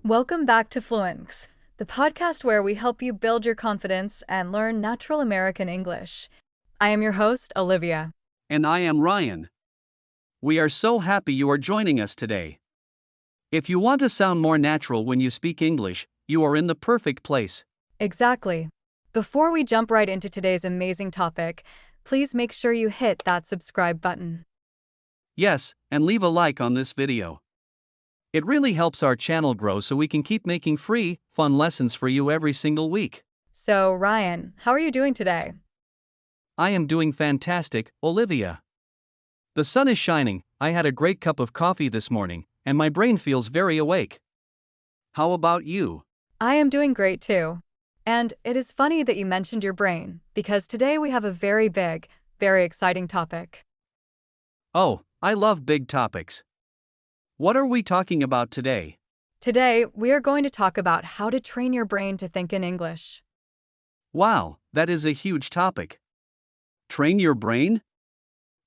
Welcome back to Fluentmx, the podcast where we help you build your confidence and learn natural American English. I am your host, Olivia. And I am Ryan. We are so happy you are joining us today. If you want to sound more natural when you speak English, you are in the perfect place. Exactly. Before we jump right into today's amazing topic, please make sure you hit that subscribe button. Yes, and leave a like on this video. It really helps our channel grow so we can keep making free, fun lessons for you every single week. So, Ryan, how are you doing today? I am doing fantastic, Olivia. The sun is shining, I had a great cup of coffee this morning, and my brain feels very awake. How about you? I am doing great too. And it is funny that you mentioned your brain, because today we have a very big, very exciting topic. Oh, I love big topics. What are we talking about today? Today, we are going to talk about how to train your brain to think in English. Wow, that is a huge topic. Train your brain?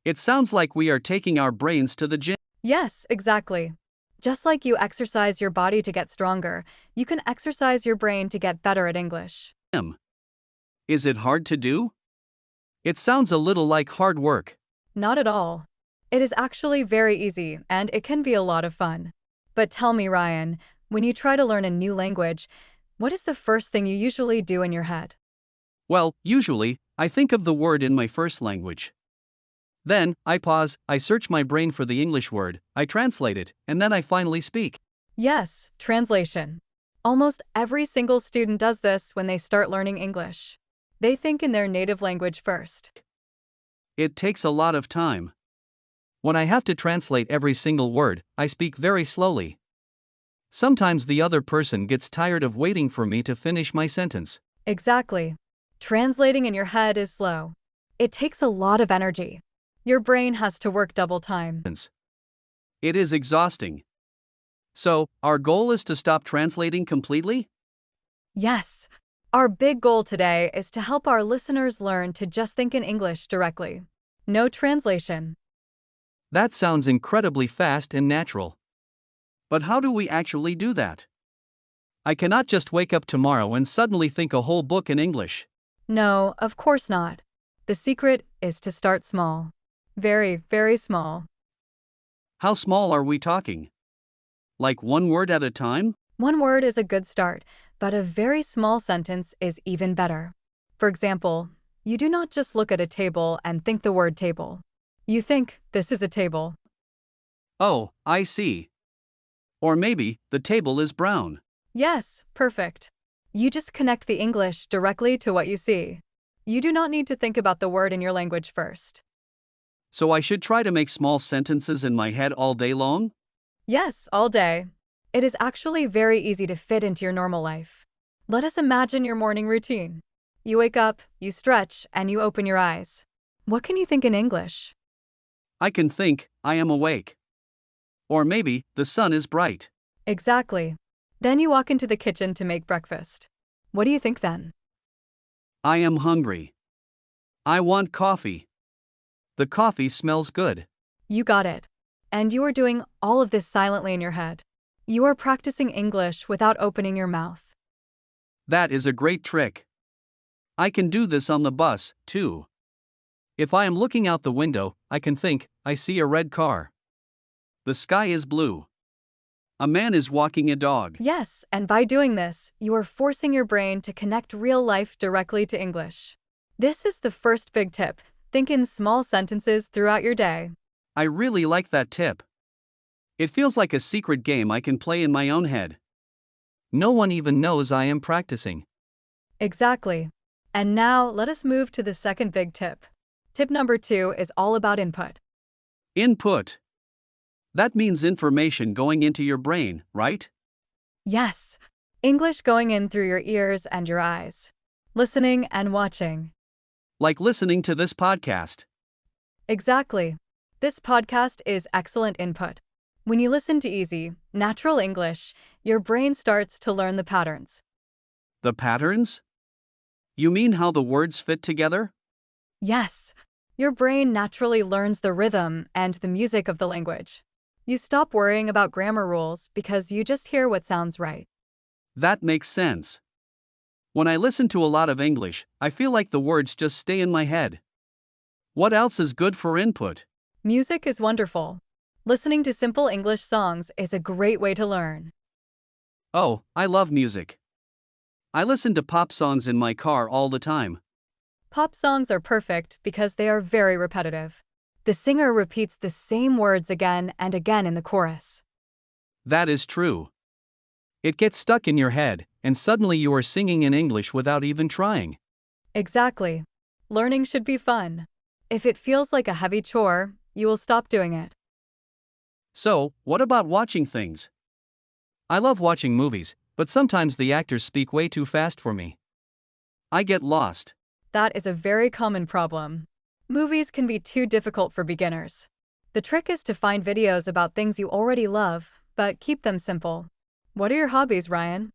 It sounds like we are taking our brains to the gym. Yes, exactly. Just like you exercise your body to get stronger, you can exercise your brain to get better at English. Is it hard to do? It sounds a little like hard work. Not at all. It is actually very easy, and it can be a lot of fun. But tell me, Ryan, when you try to learn a new language, what is the first thing you usually do in your head? Well, usually, I think of the word in my first language. Then, I pause, I search my brain for the English word, I translate it, and then I finally speak. Yes, translation. Almost every single student does this when they start learning English. They think in their native language first. It takes a lot of time. When I have to translate every single word, I speak very slowly. Sometimes the other person gets tired of waiting for me to finish my sentence. Exactly. Translating in your head is slow. It takes a lot of energy. Your brain has to work double time. It is exhausting. So, our goal is to stop translating completely? Yes. Our big goal today is to help our listeners learn to just think in English directly. No translation. That sounds incredibly fast and natural. But how do we actually do that? I cannot just wake up tomorrow and suddenly think a whole book in English. No, of course not. The secret is to start small. Very, very small. How small are we talking? Like one word at a time? One word is a good start, but a very small sentence is even better. For example, you do not just look at a table and think the word table. You think, this is a table. Oh, I see. Or maybe, the table is brown. Yes, perfect. You just connect the English directly to what you see. You do not need to think about the word in your language first. So I should try to make small sentences in my head all day long? Yes, all day. It is actually very easy to fit into your normal life. Let us imagine your morning routine. You wake up, you stretch, and you open your eyes. What can you think in English? I can think, I am awake. Or maybe, the sun is bright. Exactly. Then you walk into the kitchen to make breakfast. What do you think then? I am hungry. I want coffee. The coffee smells good. You got it. And you are doing all of this silently in your head. You are practicing English without opening your mouth. That is a great trick. I can do this on the bus, too. If I am looking out the window, I can think, I see a red car. The sky is blue. A man is walking a dog. Yes, and by doing this, you are forcing your brain to connect real life directly to English. This is the first big tip. Think in small sentences throughout your day. I really like that tip. It feels like a secret game I can play in my own head. No one even knows I am practicing. Exactly. And now, let us move to the second big tip. Tip number 2 is all about input. Input. That means information going into your brain, right? Yes. English going in through your ears and your eyes. Listening and watching. Like listening to this podcast. Exactly. This podcast is excellent input. When you listen to easy, natural English, your brain starts to learn the patterns. The patterns? You mean how the words fit together? Yes. Your brain naturally learns the rhythm and the music of the language. You stop worrying about grammar rules because you just hear what sounds right. That makes sense. When I listen to a lot of English, I feel like the words just stay in my head. What else is good for input? Music is wonderful. Listening to simple English songs is a great way to learn. Oh, I love music. I listen to pop songs in my car all the time. Pop songs are perfect because they are very repetitive. The singer repeats the same words again and again in the chorus. That is true. It gets stuck in your head, and suddenly you are singing in English without even trying. Exactly. Learning should be fun. If it feels like a heavy chore, you will stop doing it. So, what about watching things? I love watching movies, but sometimes the actors speak way too fast for me. I get lost. That is a very common problem. Movies can be too difficult for beginners. The trick is to find videos about things you already love, but keep them simple. What are your hobbies, Ryan?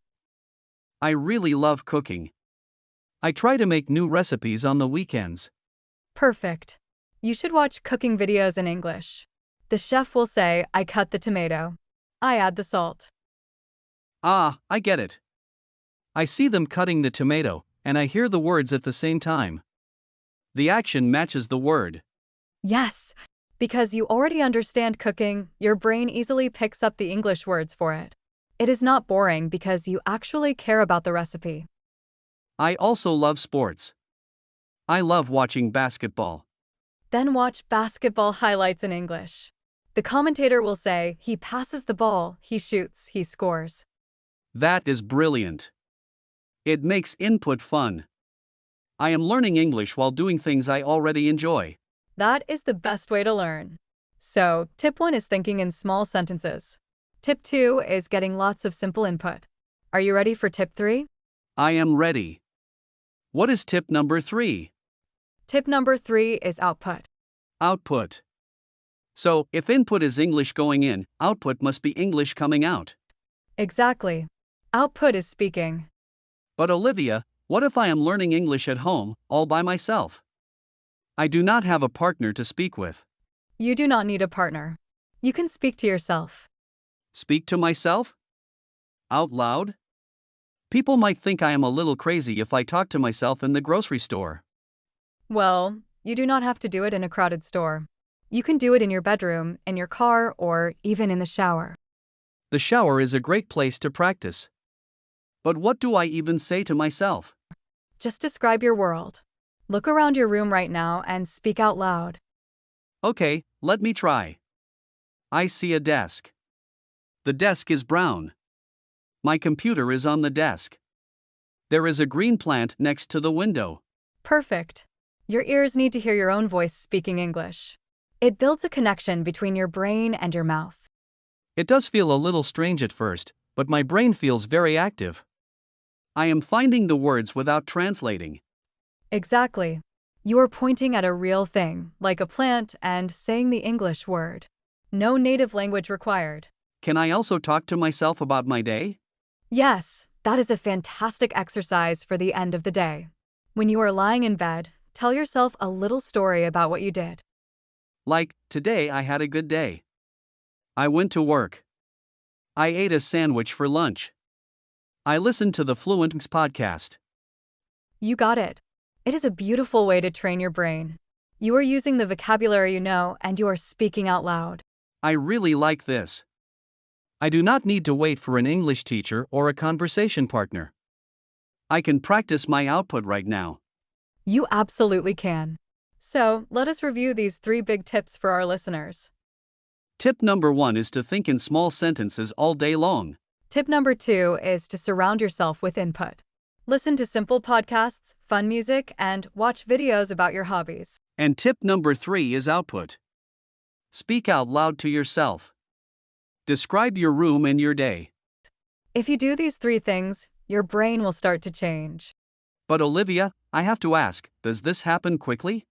I really love cooking. I try to make new recipes on the weekends. Perfect. You should watch cooking videos in English. The chef will say, I cut the tomato. I add the salt. Ah, I get it. I see them cutting the tomato, and I hear the words at the same time. The action matches the word. Yes, because you already understand cooking, your brain easily picks up the English words for it. It is not boring because you actually care about the recipe. I also love sports. I love watching basketball. Then watch basketball highlights in English. The commentator will say, he passes the ball, he shoots, he scores. That is brilliant. It makes input fun. I am learning English while doing things I already enjoy. That is the best way to learn. So, tip 1 is thinking in small sentences. Tip 2 is getting lots of simple input. Are you ready for tip 3? I am ready. What is tip number 3? Tip number 3 is output. Output. So, if input is English going in, output must be English coming out. Exactly. Output is speaking. But Olivia, what if I am learning English at home, all by myself? I do not have a partner to speak with. You do not need a partner. You can speak to yourself. Speak to myself? Out loud? People might think I am a little crazy if I talk to myself in the grocery store. Well, you do not have to do it in a crowded store. You can do it in your bedroom, in your car, or even in the shower. The shower is a great place to practice. But what do I even say to myself? Just describe your world. Look around your room right now and speak out loud. Okay, let me try. I see a desk. The desk is brown. My computer is on the desk. There is a green plant next to the window. Perfect. Your ears need to hear your own voice speaking English. It builds a connection between your brain and your mouth. It does feel a little strange at first, but my brain feels very active. I am finding the words without translating. Exactly. You are pointing at a real thing, like a plant, and saying the English word. No native language required. Can I also talk to myself about my day? Yes, that is a fantastic exercise for the end of the day. When you are lying in bed, tell yourself a little story about what you did. Like, today I had a good day. I went to work. I ate a sandwich for lunch. I listened to the Fluentmx podcast. You got it. It is a beautiful way to train your brain. You are using the vocabulary you know and you are speaking out loud. I really like this. I do not need to wait for an English teacher or a conversation partner. I can practice my output right now. You absolutely can. So, let us review these 3 big tips for our listeners. Tip number 1 is to think in small sentences all day long. Tip number 2 is to surround yourself with input. Listen to simple podcasts, fun music, and watch videos about your hobbies. And tip number 3 is output. Speak out loud to yourself. Describe your room and your day. If you do these 3 things, your brain will start to change. But Olivia, I have to ask, does this happen quickly?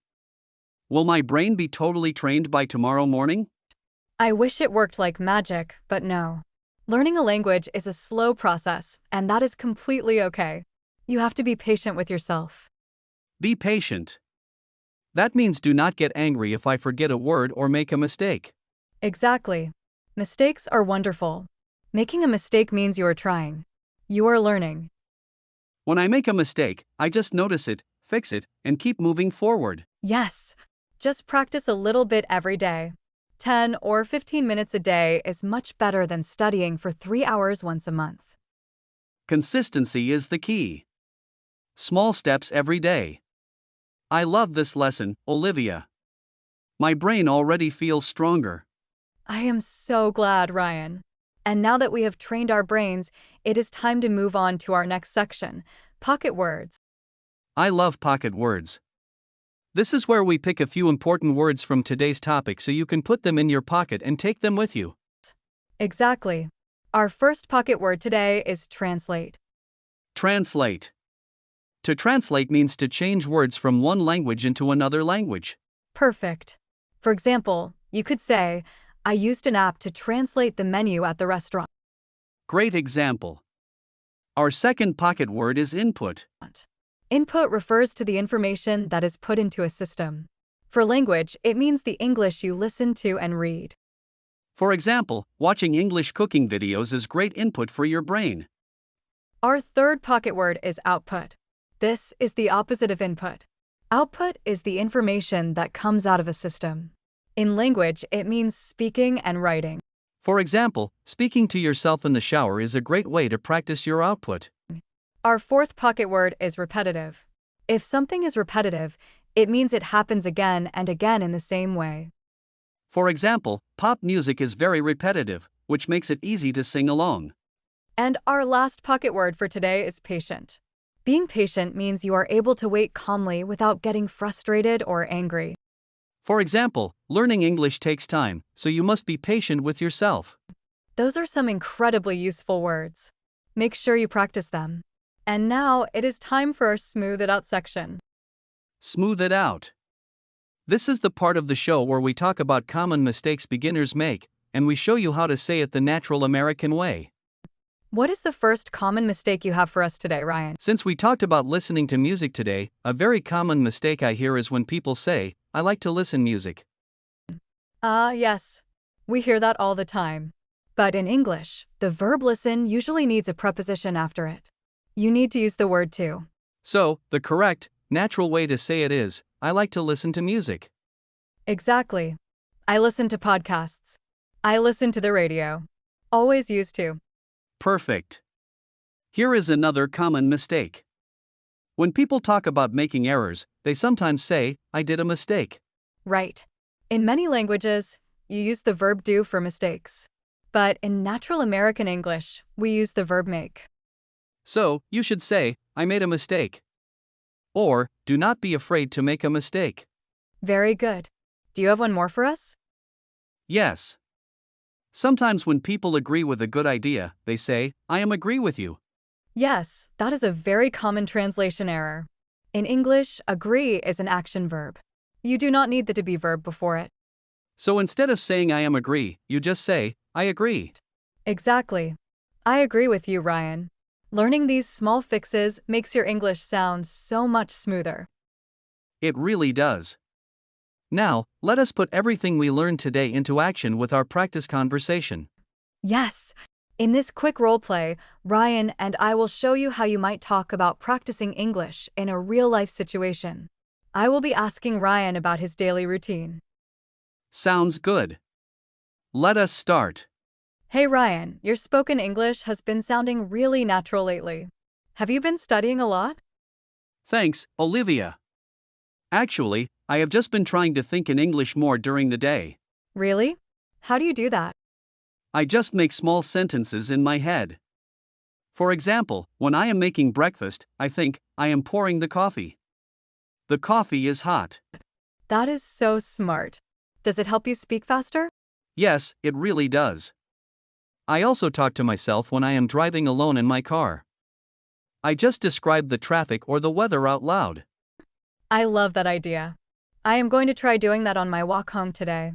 Will my brain be totally trained by tomorrow morning? I wish it worked like magic, but no. Learning a language is a slow process, and that is completely okay. You have to be patient with yourself. Be patient. That means do not get angry if I forget a word or make a mistake. Exactly. Mistakes are wonderful. Making a mistake means you are trying. You are learning. When I make a mistake, I just notice it, fix it, and keep moving forward. Yes. Just practice a little bit every day. 10 or 15 minutes a day is much better than studying for 3 hours once a month. Consistency is the key. Small steps every day. I love this lesson, Olivia. My brain already feels stronger. I am so glad, Ryan. And now that we have trained our brains, it is time to move on to our next section, pocket words. I love pocket words. This is where we pick a few important words from today's topic so you can put them in your pocket and take them with you. Exactly. Our first pocket word today is translate. Translate. To translate means to change words from one language into another language. Perfect. For example, you could say, I used an app to translate the menu at the restaurant. Great example. Our second pocket word is input. Input refers to the information that is put into a system. For language, it means the English you listen to and read. For example, watching English cooking videos is great input for your brain. Our third pocket word is output. This is the opposite of input. Output is the information that comes out of a system. In language, it means speaking and writing. For example, speaking to yourself in the shower is a great way to practice your output. Our fourth pocket word is repetitive. If something is repetitive, it means it happens again and again in the same way. For example, pop music is very repetitive, which makes it easy to sing along. And our last pocket word for today is patient. Being patient means you are able to wait calmly without getting frustrated or angry. For example, learning English takes time, so you must be patient with yourself. Those are some incredibly useful words. Make sure you practice them. And now it is time for our Smooth It Out section. Smooth it out. This is the part of the show where we talk about common mistakes beginners make, and we show you how to say it the natural American way. What is the first common mistake you have for us today, Ryan? Since we talked about listening to music today, a very common mistake I hear is when people say, I like to listen music. Yes. We hear that all the time. But in English, the verb listen usually needs a preposition after it. You need to use the word to. So, the correct, natural way to say it is, I like to listen to music. Exactly. I listen to podcasts. I listen to the radio. Always use to. Perfect. Here is another common mistake. When people talk about making errors, they sometimes say, I did a mistake. Right. In many languages, you use the verb do for mistakes. But in natural American English, we use the verb make. So, you should say, I made a mistake. Or, do not be afraid to make a mistake. Very good. Do you have one more for us? Yes. Sometimes when people agree with a good idea, they say, I am agree with you. Yes, that is a very common translation error. In English, agree is an action verb. You do not need the to be verb before it. So instead of saying I am agree, you just say, I agree. Exactly. I agree with you, Ryan. Learning these small fixes makes your English sound so much smoother. It really does. Now, let us put everything we learned today into action with our practice conversation. Yes. In this quick role play, Ryan and I will show you how you might talk about practicing English in a real-life situation. I will be asking Ryan about his daily routine. Sounds good. Let us start. Hey Ryan, your spoken English has been sounding really natural lately. Have you been studying a lot? Thanks, Olivia. Actually, I have just been trying to think in English more during the day. Really? How do you do that? I just make small sentences in my head. For example, when I am making breakfast, I think, I am pouring the coffee. The coffee is hot. That is so smart. Does it help you speak faster? Yes, it really does. I also talk to myself when I am driving alone in my car. I just describe the traffic or the weather out loud. I love that idea. I am going to try doing that on my walk home today.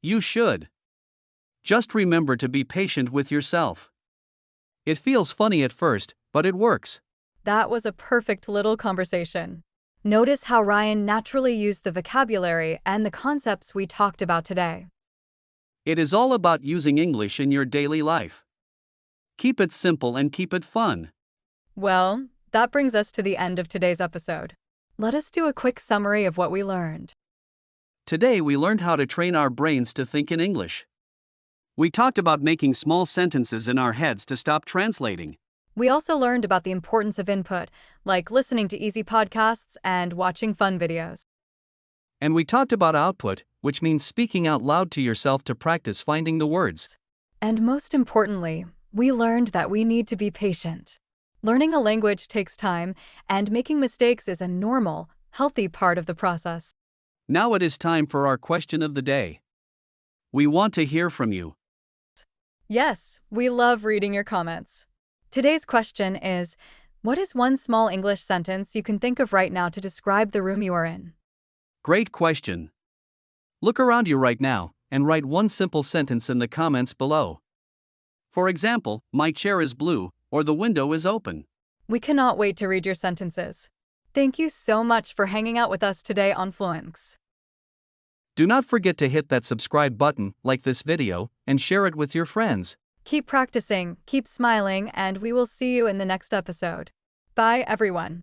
You should. Just remember to be patient with yourself. It feels funny at first, but it works. That was a perfect little conversation. Notice how Ryan naturally used the vocabulary and the concepts we talked about today. It is all about using English in your daily life. Keep it simple and keep it fun. Well, that brings us to the end of today's episode. Let us do a quick summary of what we learned. Today we learned how to train our brains to think in English. We talked about making small sentences in our heads to stop translating. We also learned about the importance of input, like listening to easy podcasts and watching fun videos. And we talked about output, which means speaking out loud to yourself to practice finding the words. And most importantly, we learned that we need to be patient. Learning a language takes time, and making mistakes is a normal, healthy part of the process. Now it is time for our question of the day. We want to hear from you. Yes, we love reading your comments. Today's question is, what is one small English sentence you can think of right now to describe the room you are in? Great question. Look around you right now and write one simple sentence in the comments below. For example, my chair is blue, or the window is open. We cannot wait to read your sentences. Thank you so much for hanging out with us today on Fluentmx. Do not forget to hit that subscribe button, like this video, and share it with your friends. Keep practicing, keep smiling, and we will see you in the next episode. Bye, everyone.